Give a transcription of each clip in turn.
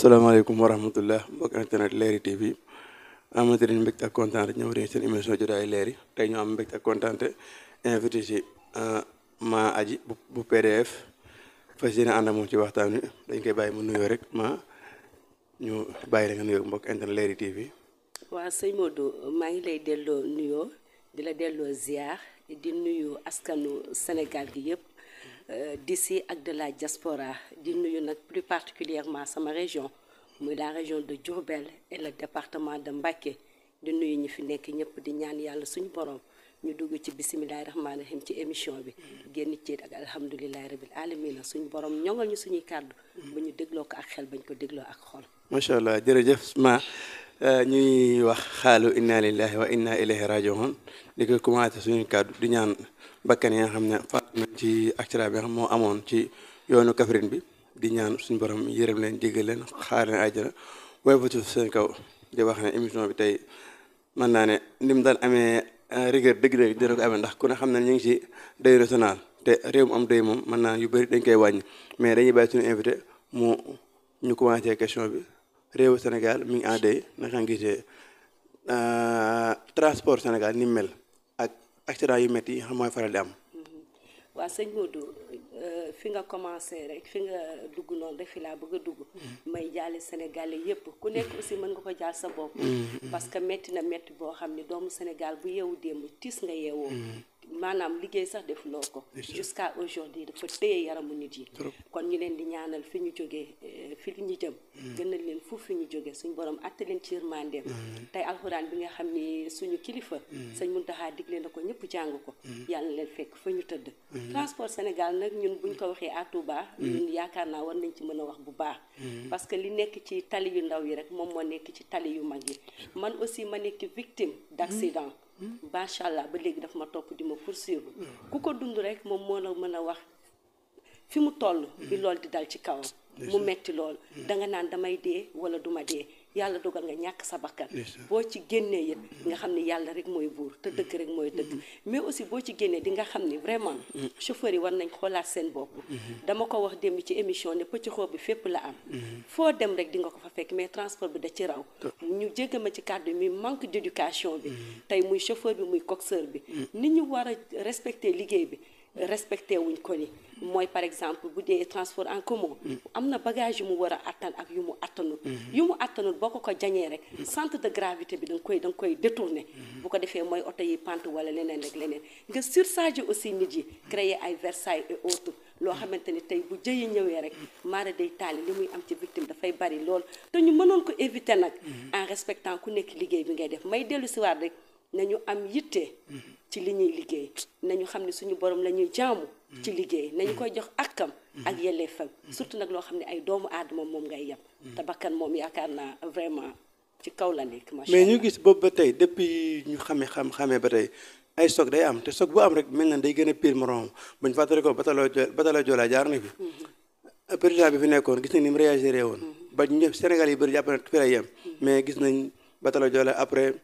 asalaamaaleykum wa rahmatullah mbokk internet Leral TV amati nañ mbégte ak kontaan ñëw rek seen émission jotaay leer yi tey ñu am mbégte ak kontaan invité ci ma aji bu PDF fas yéene ànd ak moom ci waxtaan wi dañ koy bàyyi mu nuyoo rek ñu bàyyi la nga nuyoo mbokk internet Leral TV. waaw sëñ Modou maa ngi lay delloo nuyoo di la delloo ziar di nuyu askanu Sénégal gi yëpp d'ici ak de la diaspora di nuyu nag plus particulièrement sama région muy la région de Diourbel et le département de Mbacké di nuyu ñi fi nekk ñëpp di ñaan yàlla suñu borom ñu dugg ci bisimilahi rahmaani rahim ci émission bi génn ci ak alhamdulilahi rabil alamina suñu borom ñongal ñu suñuy kàddu ba ñu dégloo ko ak xel bañ ko dégloo ak xol. macha allah jërëjëf ñuy wax xaalu inna lillahi wa inna ilayhi rajiun di ko commencé suñu kàddu di ñaan bakkan yi nga xam ne faat nañ ci accident bi nga xam moo amoon ci yoonu Kaffrine bi di ñaan suñu borom yërëm leen jéggal leen xaar leen àjjana waaye fa suuf seen kaw di wax ne émission bi tey mën naa ne ni mu daan amee rigueur dëgg-dëgg dina ko amee ndax ku ne xam ne ñu ngi ci deuil national te réew mu am deuil moom mën naa yu bëri dañ koy wàññi mais dañuy bàyyi suñu invité ñu commencé question bi réewu Sénégal mi ngi en deuil naka nga gisee transport Sénégal ni mel ak accident yu métti yi xam mooy faral di am. waaw sëñ Modou fi nga commencé rek fi nga dugg noonu rek fi laa bëgg a dugg may jaale Sénégalais yépp ku nekk aussi mën nga ko jaal sa bopp parce que métti na métti boo xam ne doomu Sénégal bu yeewu démb tiis nga yeewoo maanaam liggéey sax def loo ko jusqu'à aujourd'hui dafa téye yaramu nit yi kon ñu leen di ñaanal fi ñu jógee fi ñu jëm gënal leen fu fi ñu jógee suñu borom atte leen ci yërmandeem tey alxuraan bi nga xam ni suñu kilifa sëñ Muntaxa digle na ko ñëpp jàng ko yàlla leen fekk fa ñu tëdd transport Sénégal nag ñun buñ ko waxee à Touba ñun yaakaar naa war nañ ci mën a wax bu baax parce que li nekk ci tali yu ndaw yi rek moom moo nekk ci tali yu mag yi man aussi ma nekk victime d'accident macha allah ba léegi dafa ma topp di ma poursuivre ku ko dund rek moom moo la mën a wax fi mu toll bi lool di dal ci kawam mu metti lool danga naan damay dee wala duma dee yàlla dogal nga ñàkk sa bakkan boo ci génnee yëpp nga xam ni yàlla rek mooy buur te dëgg rek mooy dëgg mais aussi boo ci génnee di nga xam ni vraiment chauffeur yi war nañ xoolaat seen bopp dama ko wax démb ci émission ne pëcc xoo bi fépp la am foo dem rek di nga ko fa fekk mais transport bi da ci raw ñu jégg ma ci kàddu mi manque d'éducation bi tey muy chauffeur bi muy coxeur bi ni ñu war a respecter liggéey bi respecté wuñ ko ni mooy par exemple bu dee transport en commun am na bagage yu mu war a attan ak yu mu attanul boo ko jañee rek centre de gravité bi da nga koy détourner bu ko defee mooy oto yi pante wala leneen rek leneen nga surcharger aussi nit yi créer ay Versailles et autres loo xamante ni tey bu jëyi ñëwee rek maara day taali li muy am ci victime dafay bari lool te ñu mënoon ko éviter nag en respectant ku nekk liggéey bi ngay def may dellu si waat rek nañu am yitte ci li ñuy liggéey nañu xam ne suñu borom la ñuy jaamu ci liggéey nañu koy jox akkam ak yelleefam surtout nag loo xam ne ay doomu aadama moom ngay yem te bakkan moom yaakaar naa vraiment ci kaw la nekk macha allah mais ñu gis boobu ba tey depuis ñu xamee ba tey ay choc day am te choc bu am rek mel na day gën a pire moroom buñ fàttali ko batalo Joola jaar na fi président bi fi nekkoon gis nañ ni mu réagiré woon ba ñëpp Sénégal yi bëri jàpp na fi lay yem mais gis nañ batalo Joola après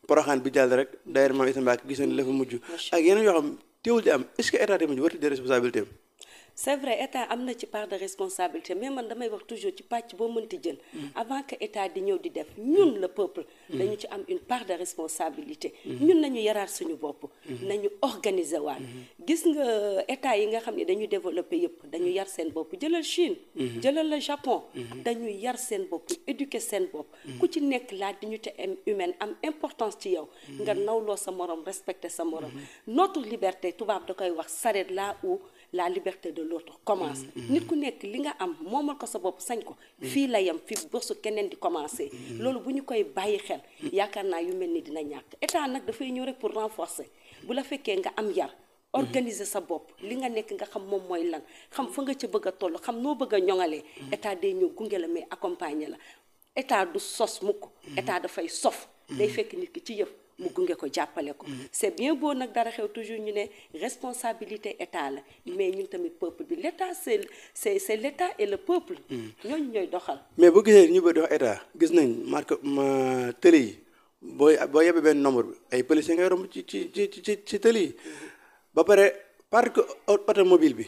Poroxaan bi jàll rek d'ailleurs maam Issa Mbacké gis nañ la fa mujj ak yeneen yoo xam teewul di am est-ce que état tamit warti de responsabilité am c'est vrai état am na ci part de responsabilité mais man damay wax toujours ci pàcc boo mënti jël avant que état di ñëw di def ñun le peuple dañu ci am une part de responsabilité ñun nañu yaraat suñu bopp nañu organiser waat gis nga état yi nga xam ne dañu développé yëpp dañu yar seen bopp jëlal Chine jëlal la Japon dañu yar seen bopp éduquer seen bopp ku ci nekk la dignité humaine am importance ci yow nga nawloo sa morom respecter sa morom notre liberté tubaab da koy wax s'arrête là où la liberté de l'autre commence nit ku nekk li nga am moomal ko sa bopp sañ ko fii la yem fi bosu keneen di commencer loolu bu ñu koy bàyyi xel yaakaar naa yu mel ni dina ñàkk état nag dafay ñëw rek pour renforcer bu la fekkee nga am yar organiser sa bopp li nga nekk nga xam moom mooy lan xam fa nga ca bëgg a toll xam noo bëgg a ñoŋalee état day ñëw gunge la mais accompagner la état du sos mukk état dafay sof day fekk nit ki ci yëf mu gunge ko jàppale ko c'est bien beau nag dara xew toujours ñu ne responsabilité état la mais ñun tamit peuple bi l'état c'est l'état et le peuple ñooñu ñooy doxal mais boo gisee ñu bëri di wax état gis nañ marque ma tëli yi boo yebee benn nombre bi ay policiers ngay romb ci tëli yi ba pare parc automobile bi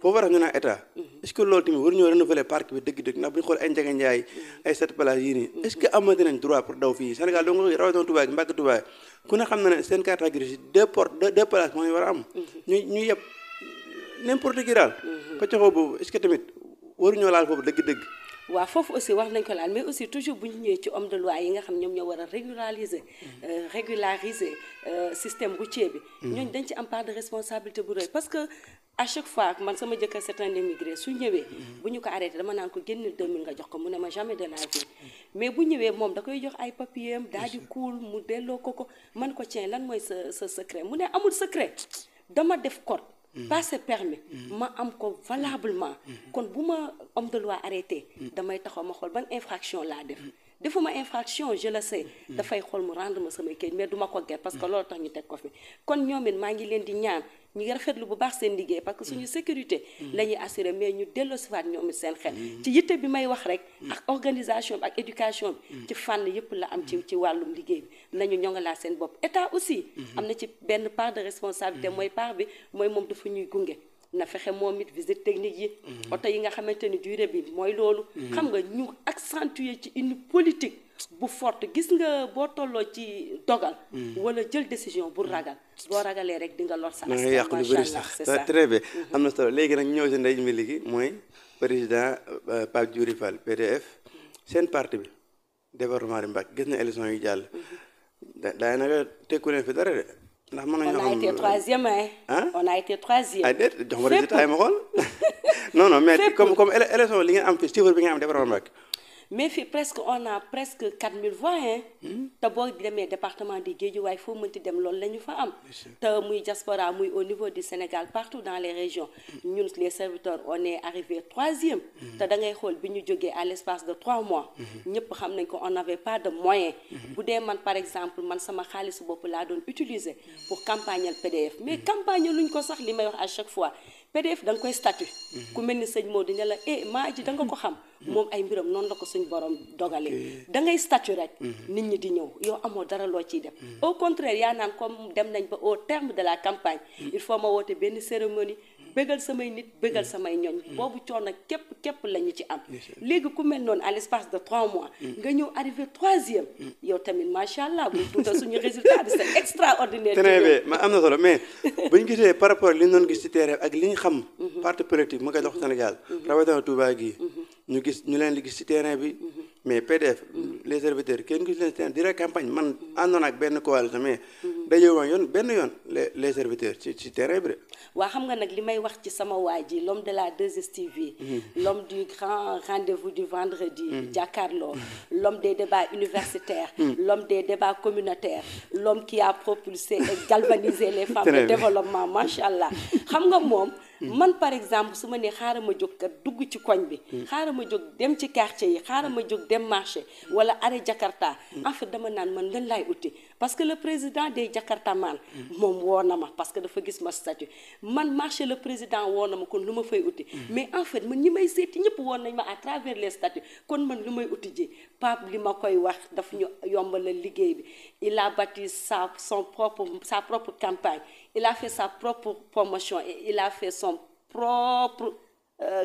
foofu war a ñu naan état est-ce que loolu tamit war ñoo renouveler parc bi dëgg-dëgg ndax bu ñu xool ay Ndiaga Ndiaye ay sept places yii nii est-ce que amati nañ droit pour daw fii Sénégal donc rawatina Touba ak Mbàkke Touba ku ne xam na ne seen carte grise deux places moo ñu war a am ñu yeb n'importe qui daal paccaxoo boobu est-ce que tamit waruñoo laal foofu dëgg-dëgg waaw foofu aussi war nañ ko laal mais aussi toujours bu ñu ñëwee ci homme de loi yi nga xam ñoom ñoo war a régulariser système routier bi ñooñu dañ ci am part de responsabilité bu rëy parce que à chaque fois man sama jëkkër c'est un immigré su ñëwee bu ñu ko arrêté dama naan ko génneel 2000 nga jox ko mu ne ma jamais de la vie mais bu ñëwee moom da koy jox ay papier am daal di kuul mu delloo ko man ko tiens lan mooy sa secret mu ne amul secret dama def code passé permis ma am ko valablement kon bu ma homme de loi arrêté damay taxaw ma xool ban infraction laa def defuma infraction je le sais dafay xool mu rendre ma samay kayit mais duma ko ger parce que loolu tax ñu teg ko fi kon ñoom it maa ngi leen di ñaan ñu ngi rafetlu bu baax seen liggéey parce que suñu sécurité la ñuy assurer mais ñu delloosiwaat ñoom it seen xel ci yitte bi may wax rek ak organisation bi ak éducation bi ci fànn yëpp la am ci wàllum liggéey bi nañu ñongalaat seen bopp état aussi am na ci benn part de responsabilité mooy part bi mooy moom dafa ñuy gunge na fexe moom it visite technique yi oto yi nga xamante ni durée bi mooy loolu xam nga ñu accentuer ci une politique bu forte gis nga boo tolloo ci dogal wala jël décision bu ragal boo ragalee rek di nga lor sa askan yàq lu bëri sax très bien am na solo léegi nag ñëw si ndey mi léegi mooy président Pape Djibril Fall PDF seen parti bi département de Mbacké gis na élection yi jàll daanaka tekku leen fi dara de ndax mën nañu on a été troisième on a été troisième ah déet jox ma résultat yi ma xool non mais comme élection li ngeen am fi chiffre bi ngeen am département Mbacké mais fii presque on a presque 4000 voix te boo demee département di Guédiawaye foo mënti dem loolu la ñu fa am te muy diaspora muy au niveau du Sénégal partout dans les régions ñun les serviteurs on est arrivé troisième te da ngay xool bi ñu jógee à l'espace de 3 mois ñëpp xam nañ ko on n'avait pas de moyens bu dee man par exemple man sama xaalisu bopp laa doon utiliser pour campagnal PDF mais campagne luñ ko sax li may wax à chaque fois PDF da nga koy statut ku mel ni sëñ Maodo ne la maa ji da nga ko xam moom ay mbiram noonu la ko suñ borom dogalee da ngay statut rek nit ñi di ñëw yow amoo dara loo ciy def au contraire yaa naan comme dem nañ ba au terme de la campagne il faut ma woote benn cérémonie bégal samay nit bégal samay ñoñ boobu coono képp la ñu ci am léegi ku mel noonu à l'espace de 3 mois nga ñëw arrivé troisième yow tamit macha allah bu tuuta suñu résultat bi c'est extraordinaire très bien ma am na solo mais buñu gisee par rapport li ñu doon gis ci terrain ak li ñu xam parti politique mu koy dox Sénégal rawatina Touba gi ñu leen di gis ci terrain bi mais PDF les serviteurs kenn gis leen terrain direct campagne man àndoon ak benn coalition mais dañoo woon yoon benn yoon les serviteurs ci terrain bi de waa xam nga nag li may wax ci sama waa ji l'homme de la 2STV l'homme du grand rendez-vous du vendredi jàkkaarloo l'homme des débats universitaires l'homme des débats communautaires l'homme qui a propulsé et galvanisé les femmes de développement macha allah xam nga moom man par exemple su ma nee xaaral ma jóg kat dugg ci koñ bi xaaral ma jóg dem ci quartier yi xaaral ma jóg dem marché wala arrêt Jakarta en fait dama naan man lan laay uti parce que le président des Jakartaman moom woo na ma parce que dafa gis ma statut man marché le président woo na ma kon lu ma fay uti mais en fait man ñi may seeti ñëpp woon nañ ma à travers les statuts kon man lu may uti ji Pape li ma koy wax daf ñu yombalal liggéey bi il a bâti sa propre campagne il a fait sa propre promotion et il a fait son propre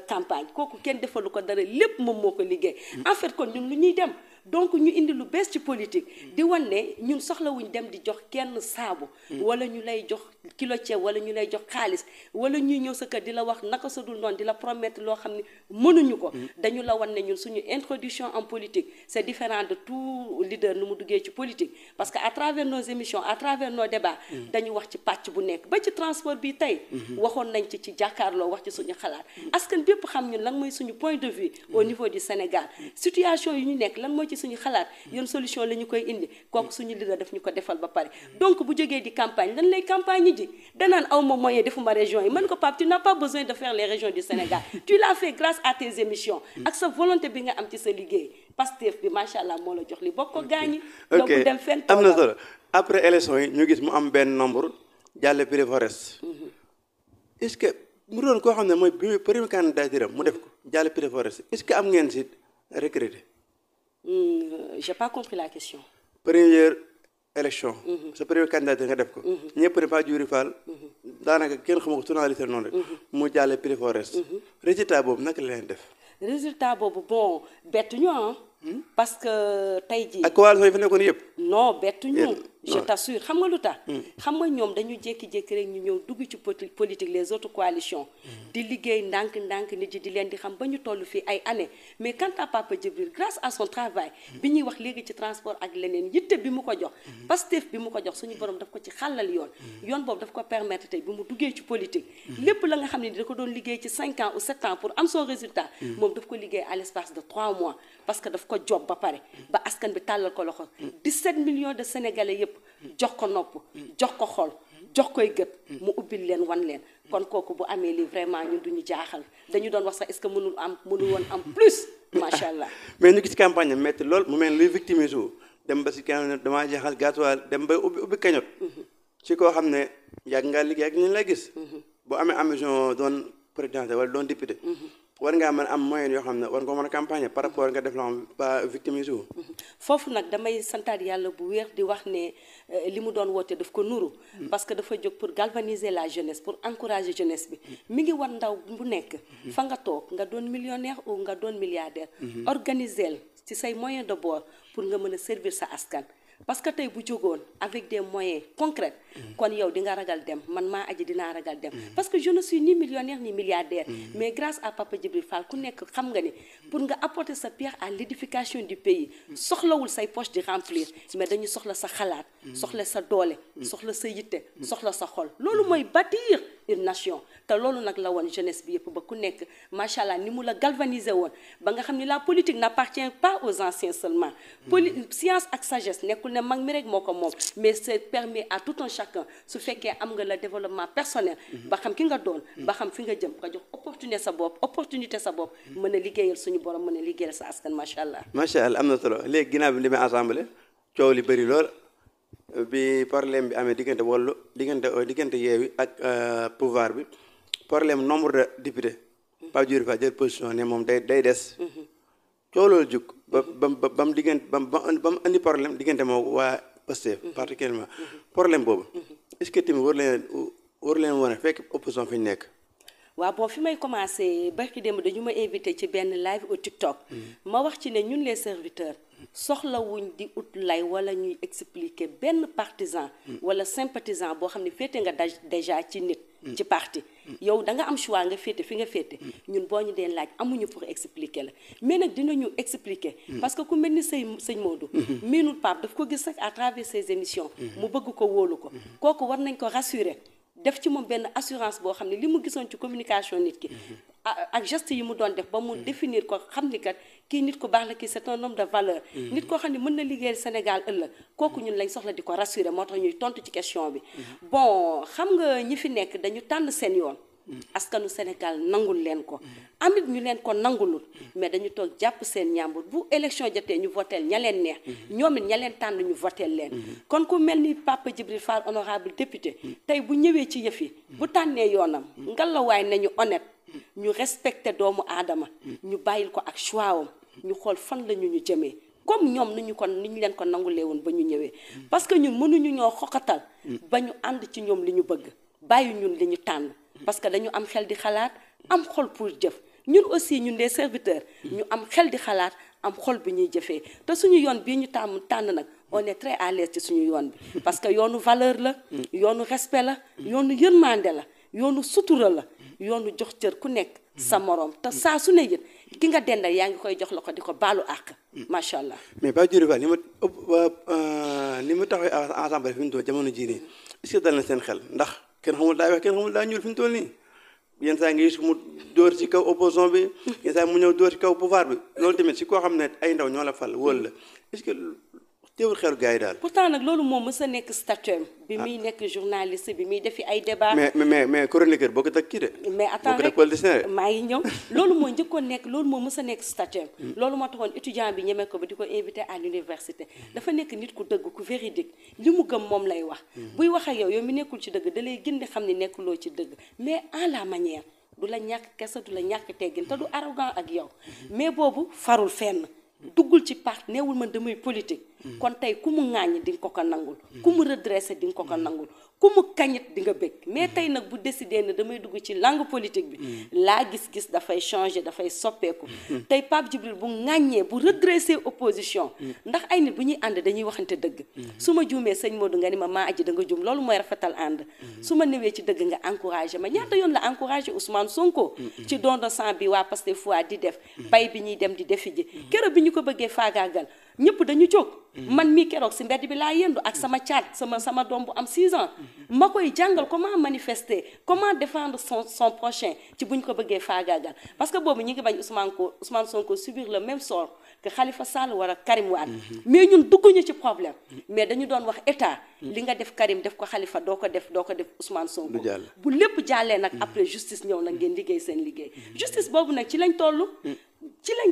campagne kooku kenn defalu ko dara lépp moom moo ko liggéey en fait kon ñun lu ñuy dem donc ñu indi lu bees ci politique di wan ne ñun soxlawuñ dem di jox kenn saabu wala ñu lay jox kilo ceeb wala ñu lay jox xaalis wala ñuy ñëw sa kër di la wax naka sa dul noonu di la promettre loo xam ne mënuñu ko dañu la wan ne ñun suñu introduction en politique c'est différent de tout leader nu mu duggee ci politique parce que à travers nos émissions à travers nos débats dañu wax ci pàcc bu nekk ba ci transport bi tey waxoon nañ ci jàkkaarloo wax ci suñu xalaat askan bépp xam ñun lan mooy suñu point de vue au niveau du Sénégal situation yi ñu nekk lan mooy ci suñu xalaat yoon solution la ñu koy indi kooku suñu leader daf ñu ko defal ba pare donc bu jógee di campagne lan lay campagne ji danaan aw ma moyen defuma région yi man ko Pape tu n'as pas besoin de faire les régions du Sénégal tu l'as fait grâce à tes émissions ak sa volonté bi nga am ci sa liggéey Pastef bi macha allah moo la jox li bokk ko gaañi donc dem fenn am na solo après élection yi ñu gis mu am benn nombre jàlle Prix Forest est-ce que mu doon koo xam ne mooy premier candidature mu def ko jàlle Prix Forest est-ce que am ngeen si recruter j'ai pas compris la question. Première élection sa premier candidat nga def ko ñëpp ne Pape Djibril Fall daanaka kenn xamu ko tonalité noonu rek mu jàlle prix forest résultat boobu naka la leen def résultat boobu bon bettu ñu parce que tey jii ak coalition yi fa nekkoon yëpp non bettu ñu je t'assure xam nga lu tax xam nga ñoom dañu jékki-jékki rek ñu ñëw dugg ci politique les autres coalitions di liggéey ndànk nit yi di leen di xam ba ñu toll fii ay années mais quant à Papa Djibril grâce à son travail bi ñuy wax léegi ci transport ak leneen yitte bi mu ko jox Pastef bi mu ko jox suñu borom daf ko ci xàllal yoon boobu daf ko permettre tey bi mu duggee ci politique lépp la nga xam ne da ko doon liggéey ci 5 ans ou 7 ans pour am son résultat moom daf ko liggéey à l'espace de 3 mois parce que daf ko job ba pare ba askan bi tàllal ko loxo 17 millions de sénégalais yëpp jox ko nopp jox ko xol jox koy gët mu ubbil leen wan leen kon kooku bu amee lii vraiment ñun duñu jaaxal dañu doon wax sax est-ce que mënul woon am plus macha allah. mais ñu gis campagne am métti lool mu mel luy victimise wu dem ba si kanam damaa jeexal gasoil dem ba ubbi kañot ci koo xam ne yàgg ngaa liggéey ak ñu lay gis bu amee ambition doon président wala doon député war ngaa mën am moyen yoo xam ne war nga ko mën a campagne par rapport nga def loo xam ba victimise wu foofu nag damay santaat yàlla bu wéer di wax ne li mu doon woote daf ko nuru parce que dafa jóg pour galvaniser la jeunesse pour encourager jeunesse bi mi ngi war ndaw bu nekk fa nga toog nga doon millionnaire ou nga doon milliardaire organiser ci say moyens de bord pour nga mën a servir sa askan parce que tey bu jógoon avec des moyens concrets kon yow di nga ragal dem man maa aji dinaa ragal dem parce que je ne suis ni millionnaire ni milliardaire mais grâce à Papa Djibril Fall ku nekk xam nga ni pour nga apporter sa pierre à l'édification du pays soxlawul say poche di remplir mais dañu soxla sa xalaat soxla sa doole soxla sa yitte soxla sa xol loolu mooy bâtir une nation te loolu nag la woon jeunesse bi yëpp ba ku nekk macha allah ni mu la galvaniser woon ba nga xam ni la politique n'appartient pas aux anciens seulement science ak sagesse nekkul ne mag mi rek moo ko moom mais ça permet à tout un chacun su fekkee am nga le développement personnel ba xam ki nga doon ba xam fi nga jëm nga jox opportunité sa bopp mën a liggéeyal suñu borom mën a liggéeyal sa askan macha allah. macha allah am na solo léegi ginnaaw bi mu demee assemblée coow li bëri lool bi problème bi amee diggante Yewwi ak pouvoir bi problème nombre de députés Pape Djibril Fall jël position ne moom day des coow loolu jug ba mu andi problème diggante moo waa Pastef particulièrement problème boobu est-ce que tamit war leen wane fekk opposition fi ñu nekk waaw bon fi may commencé barki démb dañu ma invité ci benn live au TikTok ma wax ci ne ñun les serviteurs soxlawuñ di ut lay wala ñuy expliquer benn partisan wala sympathisant boo xam ne féete nga déjà ci nit ci parti yow da nga am choix nga féete fi nga féete ñun boo ñu dee laaj amuñu pour expliquer la mais nag dinañu expliquer parce que ku mel ni sëñ Modou miinul Pape daf ko gis rek à travers ses émissions mu bëgg ko wóolu ko kooku war nañ ko rassurer def ci moom benn assurance boo xam ne li mu gisoon ci communication nit ki ak geste yi mu doon def ba mu définir ko xam ni kat kii nit ku baax la kii c'est un homme de valeur nit koo xam ne mën na liggéeyal Sénégal ëllëg kooku ñun lañ soxla di ko rassurer moo tax ñuy tontu ci question bi bon xam nga ñi fi nekk dañu tànn seen yoon askanu Sénégal nangul leen ko amit ñu leen ko nangulul mais dañu toog jàpp seen ñàmbur bu élection jotee ñu voteel ña leen neex ñoom it ña leen tànn ñu voteel leen kon ku mel ni Papa Djibril Fall honorable député tey bu ñëwee ci yëf yi bu tànnee yoonam ngalawaay nañu honnête ñu respecté doomu aadama ñu bàyyil ko ak choix am ñu xool fan la ñu jëmee comme ñoom ni ñu leen ko nangulee woon ba ñu ñëwee parce que ñun mënuñu ñoo xoqatal ba ñu ànd ci ñoom li ñu bëgg bàyyi ñun li ñu tànn parce que dañu am xel di xalaat am xol pour jëf ñun aussi ñun les serviteurs ñu am xel di xalaat am xol bi ñuy jëfee te suñu yoon bii ñu tànn nag on est très à l'aise ci suñu yoon bi parce que yoonu valeur la yoonu respect la yoonu yërmande la yoonu sutura la yoonu jox cër ku nekk sa morom te saa su ne yët ki nga dendal yaa ngi koy jox la ko di ko baalu àq macha allah. mais Pape Djibril Fall li mu taxawee ensemble fi mu toll jamono jii nii est-ce que dal na seen xel ndax kenn xamul daa weex kenn xamul daa ñuul fi mu toll nii yenn saa ngi gis mu dóor ci kaw opposition bi yenn saa mu ñëw dóor ci kaw pouvoir bi loolu tamit si koo xam ne ay ndaw ñoo la fal wóolu la est-ce que teewul xelu gars yi daal. pourtant nag loolu moom mës a nekk statut bi muy nekk journaliste bi muy defi ay débat. mais chroniqueur boo ko teg kii de. mais attends rek maa ngi ñëw loolu moo njëkkoon nekk loolu moo mës a nekk statut loolu moo taxoon étudiant bi ñeme ko ba di ko invité à l'université dafa nekk nit ku dëgg ku véridique li mu gëm moom lay wax buy wax ak yow mi nekkul ci dëgg da lay gindi xam ni nekkuloo ci dëgg mais en la manière du la ñàkk kese du la ñàkk teggin te du arrogant ak yow mais boobu farul fenn duggul ci parti neewul man damay politique kon tey ku mu ŋàññi di nga ko ko nangul ku mu redressé di nga ko ko nangul ku mu kañit di nga bëgg mais tey nag bu décidé ne damay dugg ci langue politique bi laa gis-gis dafay changer dafay soppeeku tey Pape Djibril bu ŋàññee bu redressé opposition ndax ay nit bu ñuy ànd dañuy waxante dëgg su ma juumee sëñ Modou nga ni ma maa aji da nga juum loolu mooy rafetal ànd su ma newee ci dëgg nga encouragé ma ñaata yoon la encouragé Ousmane Sonko ci don de sang bi waa Pastef fois di def bay bi ñuy dem di defi ji keroog bi ñu ko bëggee faagaagal ñëpp dañu jóg man mii keroog si mbedd bi laa yendu ak sama caat sama doom bu am 6 ans ma koy jàngal comment manifester comment défendre son prochain ci bu ñu ko bëggee faagaagal parce que boobu ñu ngi bañ Ousmane Sonko subir le même sort que Khalifa Sall wala Karim Wade mais ñun dugguñu ci problème mais dañu doon wax état li nga def Karim def ko Khalifa doo ko def Ousmane Sonko bu lépp jàllee nag après justice ñëw nag ngeen liggéey seen liggéey justice boobu nag ci lañ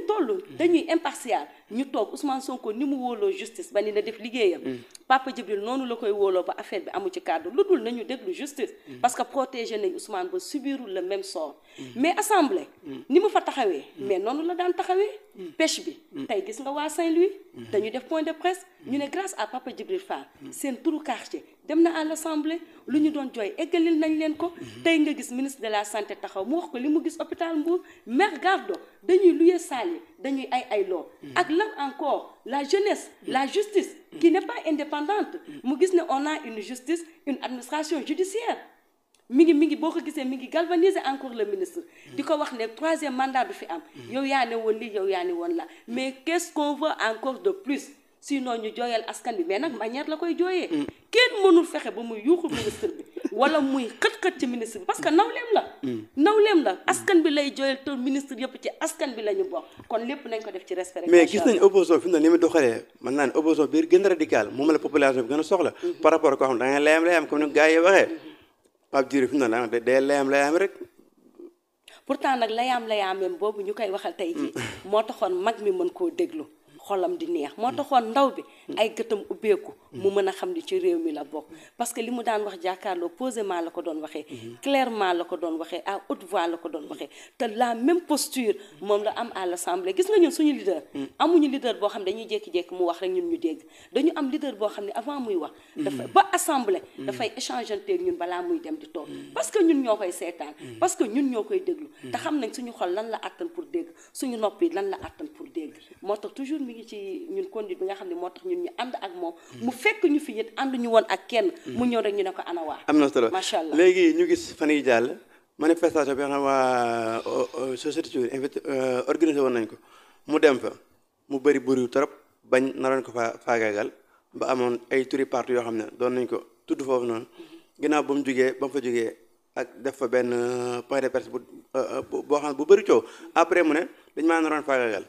toll dañuy impartial ñu toog Ousmane Sonko ni mu wóoloo justice ba ni na def liggéeyam Papa Djibril noonu la koy wóoloo ba affaire bi amu ci kàddu lu dul nañu déglu justice parce que protéger nañ Ousmane ba subirul le même sort mais assemblée ni mu fa taxawee mais noonu la daan taxawee pêche bi tey gis nga waa Saint-Louis dañu def point de presse ñu ne grâce à Papa Djibril Fall seen turu quartier dem na à l'assemblée lu ñu doon jooy eggalil nañ leen ko tey nga gis ministre de la santé taxaw mu wax ko li mu gis hôpital Mbour maire Gardo dañuy luye salle yi dañuy ay loo ak lan encore la jeunesse la justice qui n'est pas indépendante mu gis ne on a une justice une administration judiciaire mi ngi boo ko gisee mi ngi galvaniser encore le ministre di ko wax ne 3e mandat du fi am yow yaa ne woon lii yow yaa ne woon la mais qu'est-ce qu'on veut encore de plus sinon ñu jooyal askan bi mais nag manière la koy jooyee kenn mënul fexe ba muy yuuxu ministre bi wala muy xët-xët ci ministre bi parce que nawleem la askan bi lay jooyal te ministre yëpp ci askan bi la ñu bokk kon lépp nañ ko def ci respect mais gis nañ opposition fi mu ne ni mu doxalee mën naa ne opposition biir gën a radical moom la population bi gën a soxla par rapport ak koo xam da nga layam comme ni gars yi waxee Pape Djibril fi mu ne day layam rek pourtant nag layaam boobu ñu koy waxal tey jii moo taxoon mag mi mën koo déglu xolam di neex moo taxoon ndaw bi ay gëtam ubbeeku mu mën a xam ni ci réew mi la bokk parce que li mu daan wax jàkkaarloo posément la ko doon waxee clairement la ko doon waxee à haute voix la ko doon waxee te la même posture moom la am à l'assemblée gis nga ñun suñu leader amuñu leader boo xam ne dañuy jékki-jékki mu wax rek ñun ñu dégg dañu am leader boo xam ne avant muy wax dafay ba assemblée dafay échangeanteeg ñun balaa muy dem di toog parce que ñun ñoo koy seetaan parce que ñun ñoo koy déglu te xam nañ suñu xol lan la attan pour dégg suñu noppi lan la attan pour dégg moo tax toujours mi ngi ci ñun conduite bi nga xam ne moo tax ñun ñu ànd ak moom mu fekk ñu fi it ànd ñu woon ak kenn mu ñëw rek ñu ne ko ana waa am na solo macha allah léegi ñu gis fan yi jàll manifestation bi nga xam waa société civile invité organisé woon nañ ko mu dem fa mu bëri bëriwu trop bañ naroon ko fa faagaagal ba amoon ay turi parti yoo xam ne doon nañ ko tudd foofu noonu ginnaaw ba mu fa jógee ak def fa benn point de presse boo xam ne bu bëri coow après mu ne dañ maa naroon faagaagal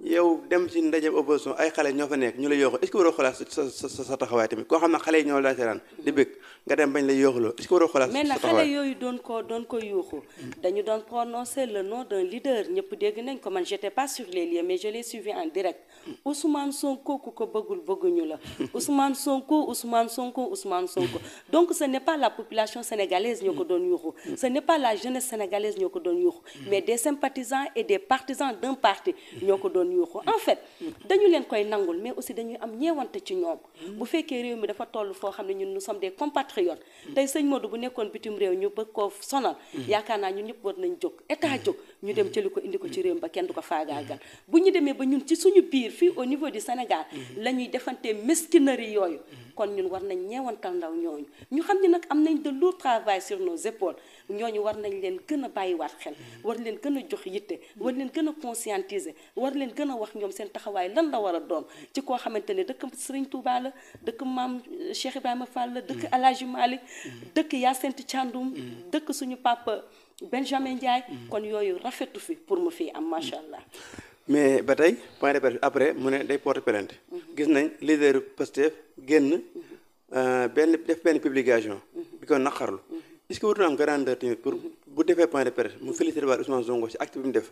yow dem ci ndaje opposition ay xale ñoo fa nekk ñu la yooxu est-ce que waroo xoolaat sa taxawaay tamit koo xam ne xale yi ñoo la seetaan di bëgg nga dem bañ lay yooxuloo est-ce que waroo xoolaat mais nag xale yooyu doon ko yuuxu dañu doon prononcer le nom d'un leader ñëpp dégg nañ ko man j'étais pas sur les lieux mais je l'ai suivi en direct Ousmane Sonko ku ko bëggul bëgguñu la Ousmane Sonko donc ce n'est pas la population sénégalaise ñoo ko doon yuuxu ce n'est pas la jeunesse sénégalaise ñoo ko doon yuuxu mais des sympathisants et des partisans d'un parti ñoo ko doon yuuxu en fait dañu leen koy nangul mais aussi dañuy am ñeewante ci ñoom bu fekkee réew mi dafa toll foo xam ne ñun nous sommes des compatriotes tey sëñ Modou bu nekkoon bitim réew ñu bëgg koo sonal yaakaar naa ñun ñëpp war nañ jóg état jóg ñu dem jëli ko indi ko ci réew mi ba kenn du ko faagaagal bu ñu demee ba ñun ci suñu biir fii au niveau du Sénégal la ñuy defante mesquinerie yooyu kon ñun war nañ ñeewantal ndaw ñooñu ñu xam ne nag am nañ de lourd travail sur nos épaules ñooñu war nañ leen gën a bàyyiwaat xel war leen gën a jox yitte war leen gën a conscientiser war leen gën a wax ñoom seen taxawaay lan la war a doon ci koo xamante ne dëkk Serigne Touba la dëkk maam Cheikh Ibrahima Fall la dëkk El Hadji Malick dëkk Yacinthe Thiandoum dëkk suñu papa Benjamin Ndiaye kon yooyu rafetu fi pour mu fii am macha allah. mais ba tey point de presse après mu ne day porter plainte gis nañ leader Pastef génn def benn publication bi ko naqarlu est-ce que wutu na am grandeur tamit pour bu defee point de presse mu féliciter waa Ousmane Sonko ci acte bi mu def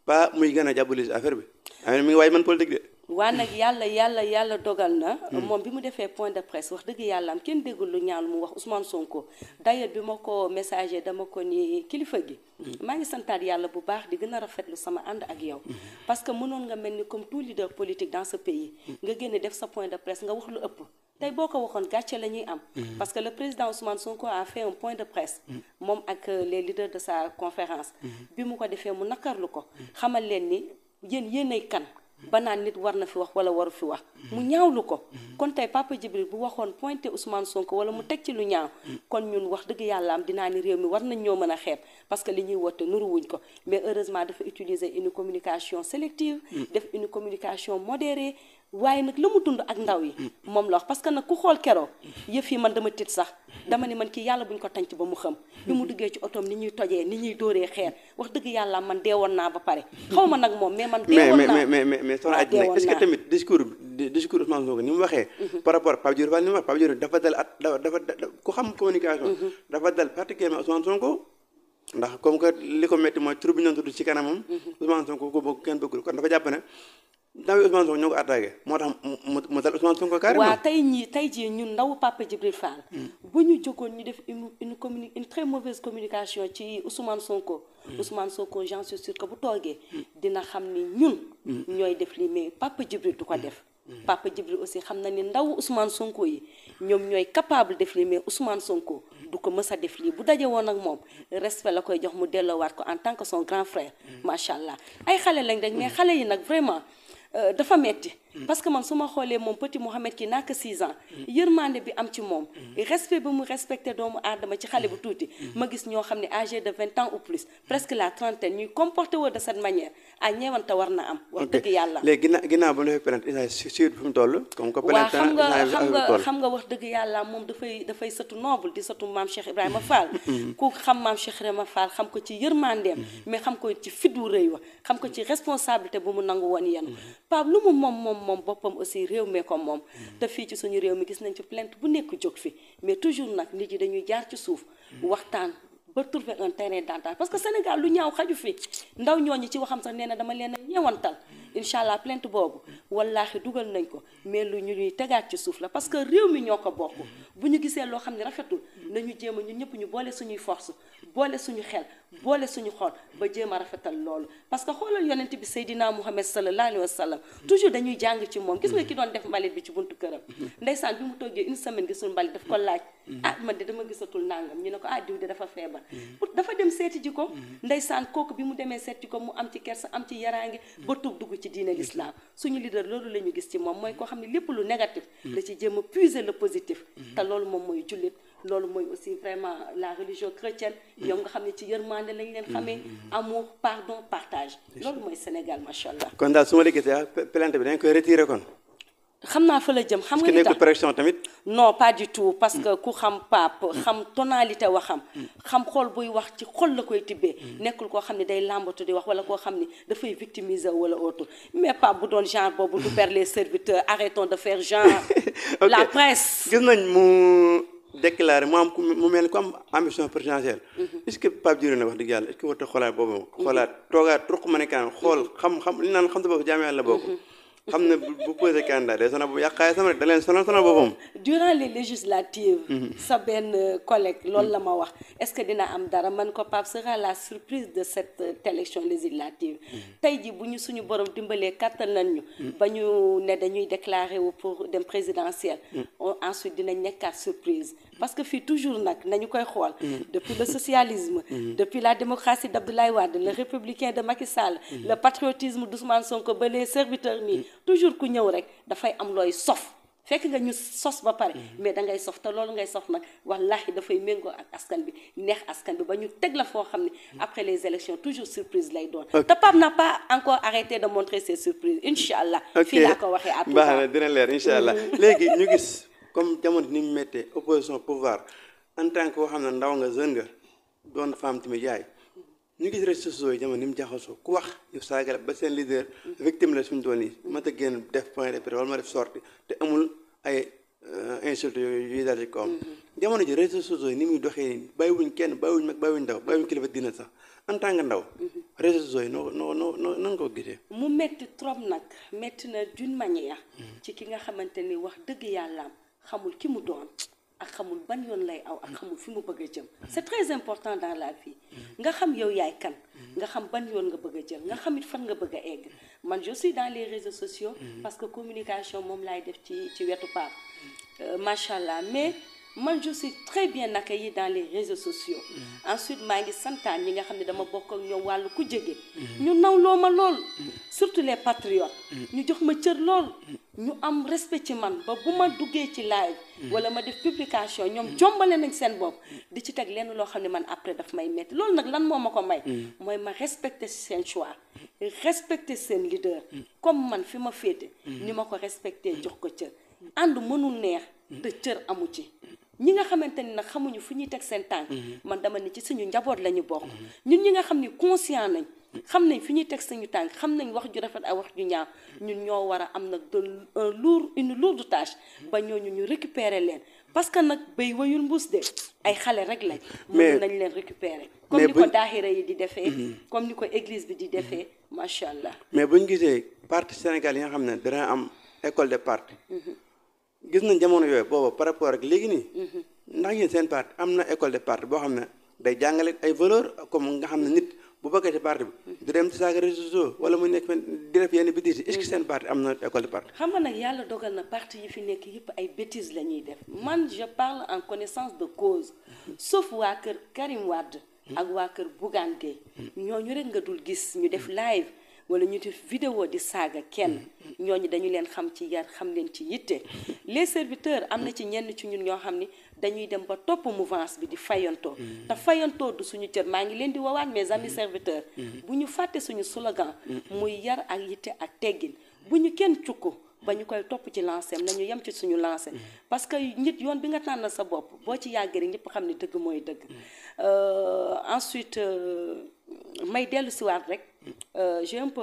pas muy gën a diaboliser affaire bi am mi ngi waaye man politique de waa nag yàlla dogal na moom bi mu defee point de presse wax dëgg yàlla am kenn déggul lu ñaaw mu wax Ousmane Sonko d'ailleurs bi ma ko messager dama ko ni kilifa gi maa ngi santaat yàlla bu baax di gën a rafetlu sama ànd ak yow parce que mënoon nga mel ni comme tout leader politique dans ce pays nga génne def sa point de presse nga wax lu ëpp tey boo ko waxoon gàcce la ñuy am parce que le président Ousmane Sonko a fait un point de presse moom ak les leaders de sa conférence bi mu ko defee mu nakarlu ko xamal leen ni yéenay kan ba naan nit war na fi wax wala waru fi wax mu ñaawlu ko kon tey Papa Djibril bu waxoon pointé Ousmane Sonko wala mu teg ci lu ñaaw kon ñun wax dëgg yàlla am dinaa ni réew mi war nañ ñoo mën a xeeb parce que li ñuy woote nuru wuñ ko mais heureusement dafa utiliser une communication sélective def une communication modérée waaye nag la mu dund ak ndaw yi moom la wax parce que nag ku xool keroog yëf yi man dama tiit sax dama ni man kii yàlla buñ ko tànc ba mu xam bi mu duggee ci otoom ni ñuy tojee ni ñuy dóoree xeer wax dëgg yàlla man deewoon naa ba pare xaw ma nag moom mais man deewoon naa mais soxna Adji nag est-ce que tamit discours Ousmane Sonko ni mu waxee par rapport Pape Djibril Fall ni mu wax Pape Djibril dafa dal dafa ku xam communication dafa dal particulièrement Ousmane Sonko ndax comme que li ko métti mooy tur bi ñu tudd ci kanamam Ousmane Sonko ko bëgg kenn bëggul kon dafa jàpp ne ndaw yi Ousmane Sonko ñoo ko attaqué moo tax mu dal Ousmane Sonko carrément waaw tey jii ñun ndaw Papa Djibril Fall bu ñu jógoon ñu def une très mauvaise communication ci Ousmane Sonko j'en suis sûr que bu toogee dina xam ni ñun ñooy def lii mais Papa Djibril du ko def Papa Djibril aussi xam na ni ndaw Ousmane Sonko yi ñoom ñooy capable def lii mais Ousmane Sonko du ko mës a def lii bu daje woon ak moom respect la koy jox mu delloowaat ko en tant que son grand frère macha allah ay xale lañ rek mais xale yi nag vraiment dafa metti parce que man su ma xoolee moom petit Mouhamed ki nak 6 ans yërmande bi am ci moom respect bi mu respecté doomu aadama ci xale bu tuuti ma gis ñoo xam ne âgé de 20 ans ou plus presque la trentaine ñuy comporté woo de cette manière à ñeewante war na am wax dëgg yàlla léegi ginnaaw ba mu defee plainte Issa Sud fu mu toll comme que waaw xam nga wax dëgg yàlla moom dafay sëtu noble di sëtu maam Cheikh Ibrahima Fall ku xam maam Cheikh Ibrahima Fall xam ko ci yërmandeem mais xam ko ci fit wu rëy wa xam ko ci responsabilité bu mu nangu woon yenn Pape lu mu moom boppam aussi réew mee ko moom te fii ci suñu réew mi gis nañ ci plainte bu nekk jóg fi mais toujours nag nit yi dañuy jaar ci suuf waxtaan ba trouver un terrain d'entente parce que Sénégal lu ñaaw xaju fi ndaw ñooñu ci waxam sax nee na dama leen a ñeewantal incha allah plainte boobu wallaahi dugal nañ ko mais lu ñuy tegaat ci suuf la parce que réew mi ñoo ko bokk bu ñu gisee loo xam ne rafetul nañu jéem a ñun ñëpp ñu boole suñuy force boole suñu xel boole suñu xol ba jéem a rafetal loolu parce que xoolal yonent bi Seydina Muhammad sallallahu alayhi wa sallam toujours dañuy jàng ci moom gis nga ki doon def mbalit bi ci buntu këram ndeysaan bi mu toggee une semaine gisul mbalit daf ko laaj man de dama gisatul nangam ñu ne ko diw de dafa feebar dafa dem seeti ji ko ndeysaan kooku bi mu demee seeti ko mu am ci kersa am ci yaraange ba tuub dugg ci diine l'islam suñu leader loolu la ñu gis ci moom mooy koo xam ne lépp lu négatif da ci jéem a puiser le positif te loolu moom mooy jullit loolu mooy aussi vraiment la religion chrétienne ñoom nga xam ne ci yërmande lañ leen xamee amour pardon partage loolu mooy Sénégal macha allah. kon daal su ma la gisee plainte bi dañ koy retiré kon. xam naa fa la jëm xam nga. est-ce que nekkul pression tamit. non pas du tout parce que ku xam Pape xam tonalité waxam xam xol buy wax ci xol la koy tibbee nekkul koo xam ne day làmbatu di wax wala koo xam ne dafay victimiser wala autre mais Pape bu doon genre boobu du perdre les serviteurs arrêtons de faire genre. la presse. gis nañ mu déclaré mu mel ni ku am ambition présidentielle. est-ce que Pape Djibril na wax dëgg yàlla est-ce que warut a xoolaat boobu xoolaat toogaat ruq ma ne kaan xool xam li naan xam sa bopp jaam yàlla boobu. xam ne bu posé candidat day sonal bu yàqaay sama rek da leen sonal boppam. durant les législatives. sa benn collègue loolu la ma wax est-ce que dina am dara man ko Pape sera la surprise de cette élection législative. tey ji bu ñu suñu borom dimbalee kattan nañ ñu. ba ñu ne dañuy déclarer wu pour dem présidentielle. ensuite dinañ nekkaat surprise. parce que fii toujours nag nañu koy xool. depuis le socialisme. depuis la démocratie d'Abdoulaye Wade le républicain de Macky Sall. le patriotisme d'Ousmane Sonko ba les serviteurs nii. toujours ku ñëw rek dafay am looy sof fekk nga ñu sos ba pare mais da ngay sof te loolu ngay sof nag wallahi dafay méngoo ak askan bi neex askan bi ba ñu teg la foo xam ne après les élections toujours surprise lay doon te Pape n'a pas encore arrêté de montrer ses surprises incha allah fii laa ko waxee à tout baax na dina leer incha allah léegi ñu gis comme jamono ni mu méttee opposition pouvoir en tant que koo xam ne ndaw nga jeune nga doon femme tamit yaay ñu gis réseaux sociaux yi jamono ni mu jaxasoo ku wax ñu saagale ba seen leader victime la suñu doon yi ma ta génn def point de presse wala ma def sortie te amul ay insultes yooyu daal ci kawam jamono ji réseaux sociaux yi ni muy doxee nii bàyyiwuñ kenn bàyyiwuñ mag bàyyiwuñ ndaw bàyyiwuñ kilifa dina sax en tant que ndaw réseaux sociaux yi nan ko gisee. mu metti trop nag metti na d'une manière ci ki nga xamante ni wax dëgg yàllaam xamul ki mu doon ak xamul ban yoon lay aw ak xamul fi mu bëgg a jëm c'est très important dans la vie nga xam yow yaay kan nga xam ban yoon nga bëgg a jël nga xam it fan nga bëgg a egg man je suis dans les réseaux sociaux parce que communication moom laay def ci wetu Pape macha allah mais man je suis très bien accueillie dans les réseaux sociaux ensuite maa ngi santaan ñi nga xam ne dama bokk ak ñoom wàllu ku jege ñu nawloo ma lool surtout les patriotes ñu jox ma cër lool ñu am respect ci man ba bu ma duggee ci live wala ma def publication ñoom jombale nañ seen bopp di ci teg lenn loo xam ne man après daf may metti loolu nag lan moo ma ko may mooy ma respecter seen choix respecter seen leader comme man fi ma féete ni ma ko respecter jox ko cër ànd mënul neex te cër amu ci ñi nga xamante ni nag xamuñu fu ñuy teg seen tànk man dama ni ci suñu njaboot la ñu bokk ñun ñi nga xam ni conscient nañ xam nañ fi ñuy teg suñu tànk xam nañ wax ju rafet ak wax ju ñaaw ñun ñoo war a am nag une lourde tâche ba ñooñu ñu récupérer leen parce que nag béy wayul mbuus de ay xale rek lañ mën nañ leen récupérer comme ni ko daaxira yi di defee comme ni ko église bi di defee macha allah. mais buñ gisee parti Sénégal yi nga xam ne dana am école de parti gis nañ jamono yooyu booba par rapport ak léegi nii ndax yéen seen parti am na école de parti boo xam ne day jàngale ay valeur comme nga xam ne nit bu bëggee ci parti bi du dem ci saaga réseaux sociaux wala muy nekk di def yenn bêtises est-ce que seen parti am na école de parti. xam nga nag yàlla dogal na parti yi fi nekk yëpp ay bêtises la ñuy def man je parle en connaissance de cause sauf waa kër Karim Wade ak waa kër Bougane Gueye ñooñu rek nga dul gis ñu def live wala ñu def vidéo di saaga kenn ñooñu dañu leen xam ci yar xam leen ci yitte les serviteurs am na ci ñenn ci ñun ñoo xam ni dañuy dem ba topp mouvance bi di fayantoo te fayantoo du suñu cër maa ngi leen di woowaat mes amis serviteurs bu ñu fàtte suñu slogan muy yar ak yitte ak teggin bu ñu kenn cukku ba ñu koy topp ci lancé nañu yem ci suñu lancé parce que nit yoon bi nga tànn sa bopp boo ci yàggee rek ñëpp xam ne dëgg mooy dëgg ensuite may dellu si waat rek j'ai un peu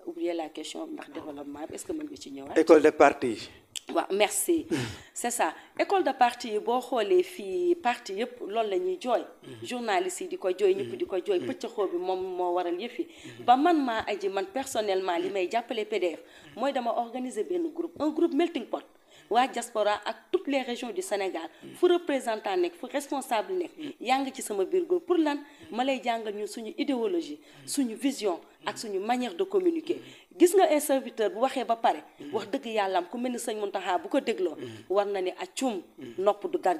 oublié la question ndax développement bi est-ce que mën nga ci ñëwaat. école de parti yi. waaw merci c'est ça école de parti yi boo xoolee fii parti yëpp loolu la ñuy jooy journalistes yi di ko jooy ñëpp di ko jooy pëccëxoo bi moom moo waral yëf yi ba man maa aji man personnellement li may jàppale PDF mooy dama organiser benn groupe un groupe melting pot waa diaspora ak toutes les régions du Sénégal fu représentant nekk fu responsable nekk yaa ngi ci sama biir groupe pour lan ma lay jàngal ñun suñu idéologie suñu vision ak suñu manière de communiquer gis nga un serviteur bu waxee ba pare wax dëgg yàllaam ku mel ni sëñ Mountakha bu ko dégloo war na ni accum nopp du gar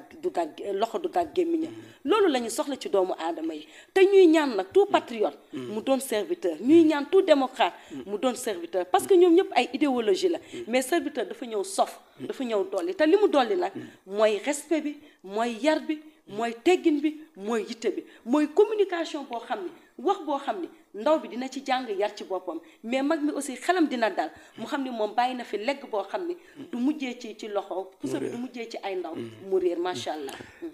loxo du gar gémmiñam loolu la ñu soxla ci doomu aadama yi te ñuy ñaan nag tout patriote mu doon serviteur ñuy ñaan tout démocrate mu doon serviteur parce que ñoom ñëpp ay idéologie la mais serviteur dafa ñëw sof dafa ñëw dolli te li mu dolli nag mooy respect bi mooy yar bi mooy teggin bi mooy yitte bi mooy communication boo xam ni wax boo xam ni ndaw bi dina ci jàng yar ci boppam mais mag mi aussi xelam dina dal mu xam ni moom bàyyi na fi legg boo xam ni du mujjee ci loxo puso bi du mujjee ci ay ndaw mu réer macha allah.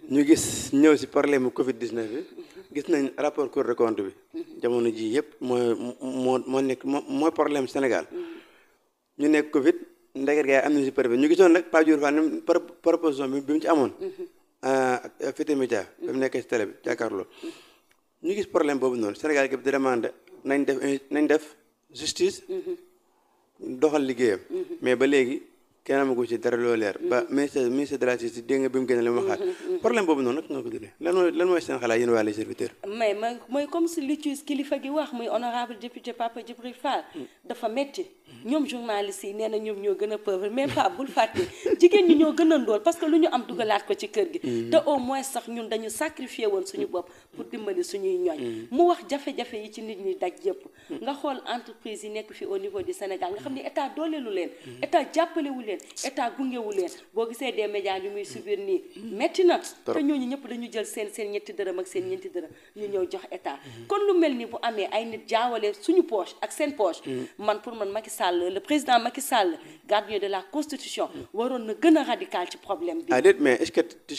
ñu gis ñëw si problème Covid 19 bi gis nañ rapport Cour des comptes bi jamono ji yëpp mooy problème Sénégal ñu nekk Covid ndeget gaay am nañu si préfet ñu gisoon nag Pape Diouf Fall proposition bi mu ci amoon ak Futurs Médias bi mu nekkee si télé bi jàkkaarloo ñu gis problème boobu noonu Sénégal gi di demande nañ def justice doxal liggéeyam mais ba léegi kenn amagu ci dara loo leer ba ministre de la justice dégg nga bi mu génne li mu waxaat problème boobu noonu nag nga ko dundee lan mooy seen xalaat yéen waa les serviteurs mais mooy comme si li ci kilifa gi wax muy honorable député Papa Djibril Fall dafa metti ñoom journalistes yi nee na ñoom ñoo gën a pauvre mais pas bul fàtte jigéen ñi ñoo gën a ndóol parce que lu ñu am dugalaat ko ci kër gi te au moins sax ñun dañu sacrifier woon suñu bopp pour dimbali suñuy ñooñ mu wax jafe-jafe yi ci nit ñi daj yëpp nga xool entreprise yi nekk fi au niveau du Sénégal nga xam ne état dooleelu leen état jàppalewu leen état gungewu leen boo gisee des médias yu muy subir nii metti na te ñooñu ñëpp dañu jël seen ñetti dërëm ak seen ñeenti dërëm ñu ñëw jox état kon lu mel ni bu amee ay nit jaawale suñu poche ak seen poche man pour man Macky Sall le président Macky Sall gardien de la constitution waroon na gën a radical ci problème bi. déet mais est-ce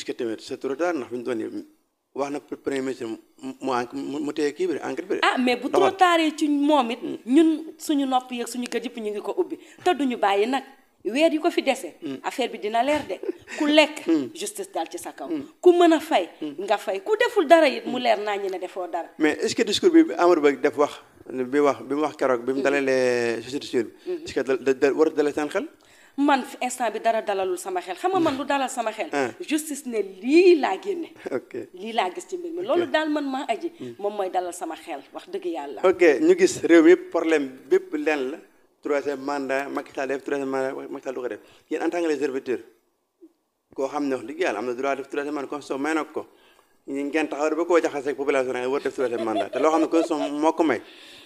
que tamit c'est trop tard ndax fi ñu doon wax na premier ministre mu téye kii bi enquête bi mais bu trop tardé ci moom it ñun suñu nopp yeeg suñu gëj yëpp ñu ngi ko ubbi te duñu bàyyi nag weer yu ko fi dese affaire bi dina leer de ku lekk justice daal ci sa kaw ku mën a fay nga fay ku deful dara it mu leer naa ñi ne defoo dara. mais est-ce que discours bi Amadou Ba def wax bi mu wax keroog bi mu dalalee société civile bi est-ce que war a dalal seen xel. man instant bi dara dalalul sama xel xam nga man lu dalal sama xel. justice ne lii laa génne. ok lii laa gis ci mbir mi loolu daal man maa aji. moom mooy dalal sama xel wax dëgg yàlla. ok ñu gis réew mi yëpp problème bépp lenn la troisième mandat Macky Sall def troisième mandat Macky Sall du ko def yéen en tant que les serviteurs koo xam ne wax dëgg yàlla am na droit def troisième mandat constitution may na ko ñu ngeen taxaw ba koo jaxase ak population war def troisième mandat te loo xam ne constitution moo ko may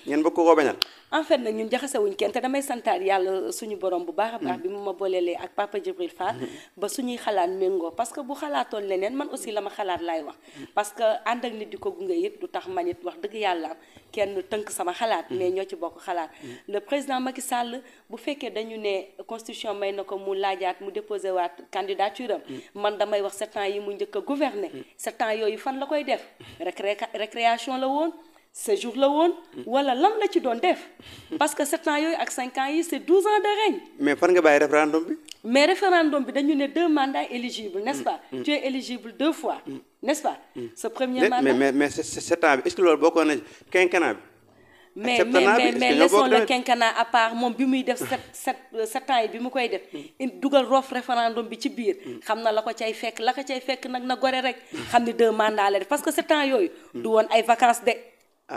ngeen bëgg koo bañal. en fait nag ñun jaxasewuñ kenn te damay santaat yàlla suñu borom bu baax a baax bi mu ma boolelee ak Papa Djibril Fall ba suñuy xalaat méngoo parce que bu xalaatoon leneen man aussi la ma xalaat laay wax parce que ànd ak nit di ko gunge it du tax man it wax dëgg yàlla kenn tënk sama xalaat mais ñoo ci bokk xalaat le président Macky Sall bu fekkee dañu ne constitution may na ko mu laajaat mu déposé waat candidature am man damay wax 7 ans yi mu njëkk a gouverner 7 ans yooyu fan la koy def récréation la woon séjour la woon wala lan la ci doon def parce que 7 ans yooyu ak 5 ans yi c'est 12 ans de règne. mais fan nga bàyyi référendum bi. mais référendum bi dañu ne 2 mandats éligibles n'est-ce pas. tu es éligible 2 fois n'est-ce pas. ce premier mandat mais 7 ans bi est-ce que loolu bokkoon na quinquennat bi. mais laissons le quinquennat à part moom bi muy def 7 ans yi bi mu koy def dugal roof référendum bi ci biir xam na la ko cay fekk nag na gore rek xam ni 2 mandats la def parce que 7 ans yooyu du woon ay vacances de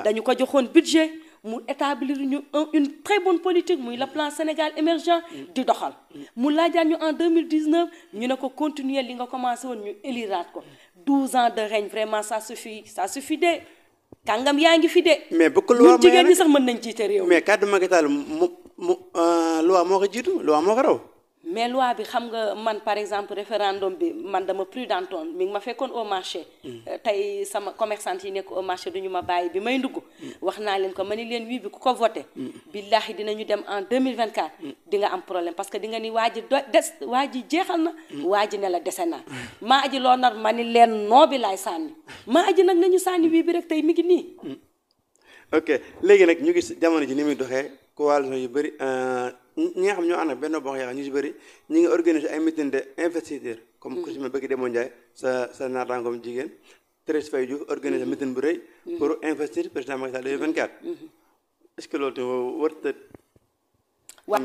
dañu ko joxoon budget mu établir ñu une très bonne politique muy le plan Sénégal émergent di doxal mu laajaan ñu en 2019 ñu ne ko continuer li nga commencé woon ñu éliraat ko 12 ans de règne vraiment ça suffit de kàngam yaa ngi fi de. mais bu ko loi ñun jigéen ñi sax mën nañ jiite réew mi. mais kàddu Macky Sall loi moo ko jiitu loi moo ko raw. mais loi bi xam nga man par exemple référendum bi man dama prudentoon mi ngi ma fekkoon au marché. tey sama commerçante yi nekk au marché duñu ma bàyyi bi may ndugg. wax naa leen ko ma ni leen wii bi ku ko voté. billaahi dinañu dem en 2024. di nga am problème parce que di nga ni waa ji jeexal na. waa ji ne la dese naa. maa aji loo nar ma ni leen noo bi laay sànni. maa aji nag nañu sànni wii bi rek tey mi ngi nii. ok léegi nag ñu gis jamono ji ni muy doxee coalition yu bëri ñi nga xam ñoo ànd ak benn bokk yaakaar ñu si bëri ñu ngi organiser ay meeting de investiture comme ku si ma bëgg demoo Ndiaye sa naataangoom jigéen Thérèse Faye Diouf organiser meeting bu rëy pour investir président Macky Sall 2024 est-ce que loolu tamit warut waaw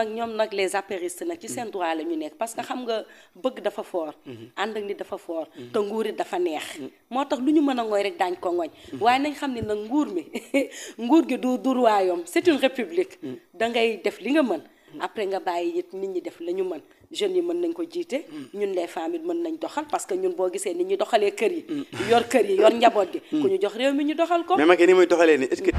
ñoom nag les apéristes nag ci seen droit la ñu nekk parce que xam nga bëgg dafa fort ànd ak nit dafa fort te nguur it dafa neex moo tax lu ñu mën a ngooy rek daañ ko ngooñ waaye nañ xam ne nag nguur gi du royaume c'est une république da ngay def li nga mën après nga bàyyi it nit ñi def la ñu mën jeunes yi mën nañ ko jiite ñun les femmes it mën nañ doxal parce que ñun boo gisee nit ñi doxalee kër yi yor njaboot gi ku ñu jox réew mi ñu doxal ko mais Macky ni muy doxalee ni est-ce que